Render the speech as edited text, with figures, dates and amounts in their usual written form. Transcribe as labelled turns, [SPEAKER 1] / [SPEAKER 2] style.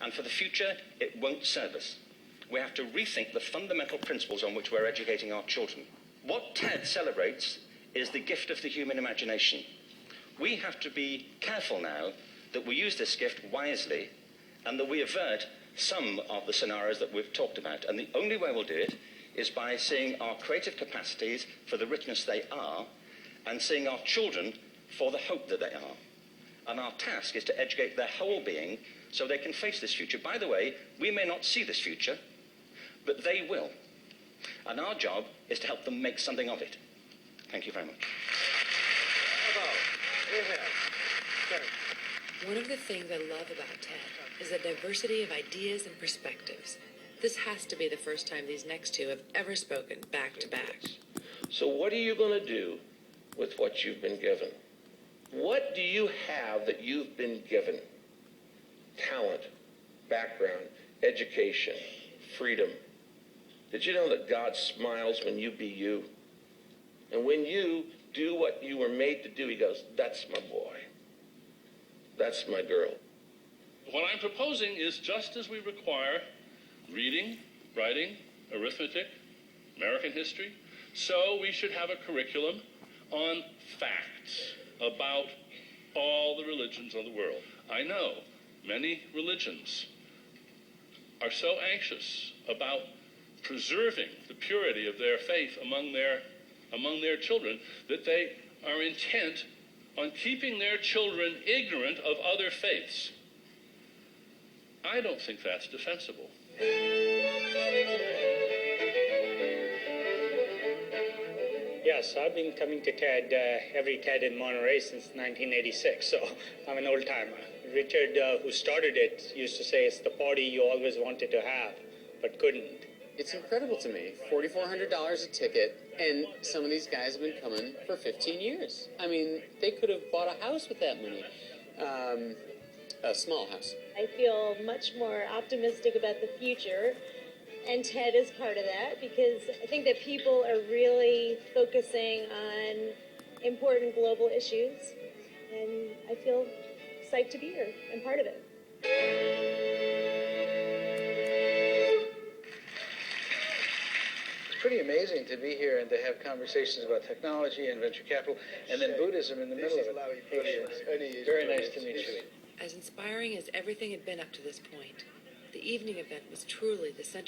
[SPEAKER 1] And for the future, it won't serve us. We have to rethink the fundamental principles on which we're educating our children. What TED celebrates is the gift of the human imagination. We have to be careful now that we use this gift wisely and that we avert some of the scenarios that we've talked about. And the only way we'll do it is by seeing our creative capacities for the richness they are and seeing our children for the hope that they are. And our task is to educate their whole being so they can face this future. By the way, we may not see this future, but they will. And our job is to help them make something of it. Thank you very much.
[SPEAKER 2] One of the things I love about TED is the diversity of ideas and perspectives. This has to be the first time these next two have ever spoken back to back.
[SPEAKER 3] So what are you going to do with what you've been given? What do you have that you've been given? Talent, background, education, freedom. Did you know that God smiles when you be you? And when you do what you were made to do, he goes, that's my boy. That's my girl.
[SPEAKER 4] What I'm proposing is just as we require reading, writing, arithmetic, American history, so we should have a curriculum on facts about all the religions of the world. I know many religions are so anxious about preserving the purity of their faith among their children that they are intent on keeping their children ignorant of other faiths. I don't think that's defensible.
[SPEAKER 5] Yes, I've been coming to TED, every TED in Monterey since 1986, so I'm an old-timer. Richard, who started it, used to say it's the party you always wanted to have, but couldn't.
[SPEAKER 6] It's incredible to me. $4,400 a ticket, and some of these guys have been coming for 15 years. I mean, they could have bought a house with that money. A small house.
[SPEAKER 7] I feel much more optimistic about the future, and TED is part of that because I think that people are really focusing on important global issues, and I feel psyched to be here and part of it.
[SPEAKER 8] It's pretty amazing to be here and to have conversations about technology and venture capital, and then Buddhism in the middle of it. Very nice to meet you.
[SPEAKER 2] As inspiring as everything had been up to this point, the evening event was truly the center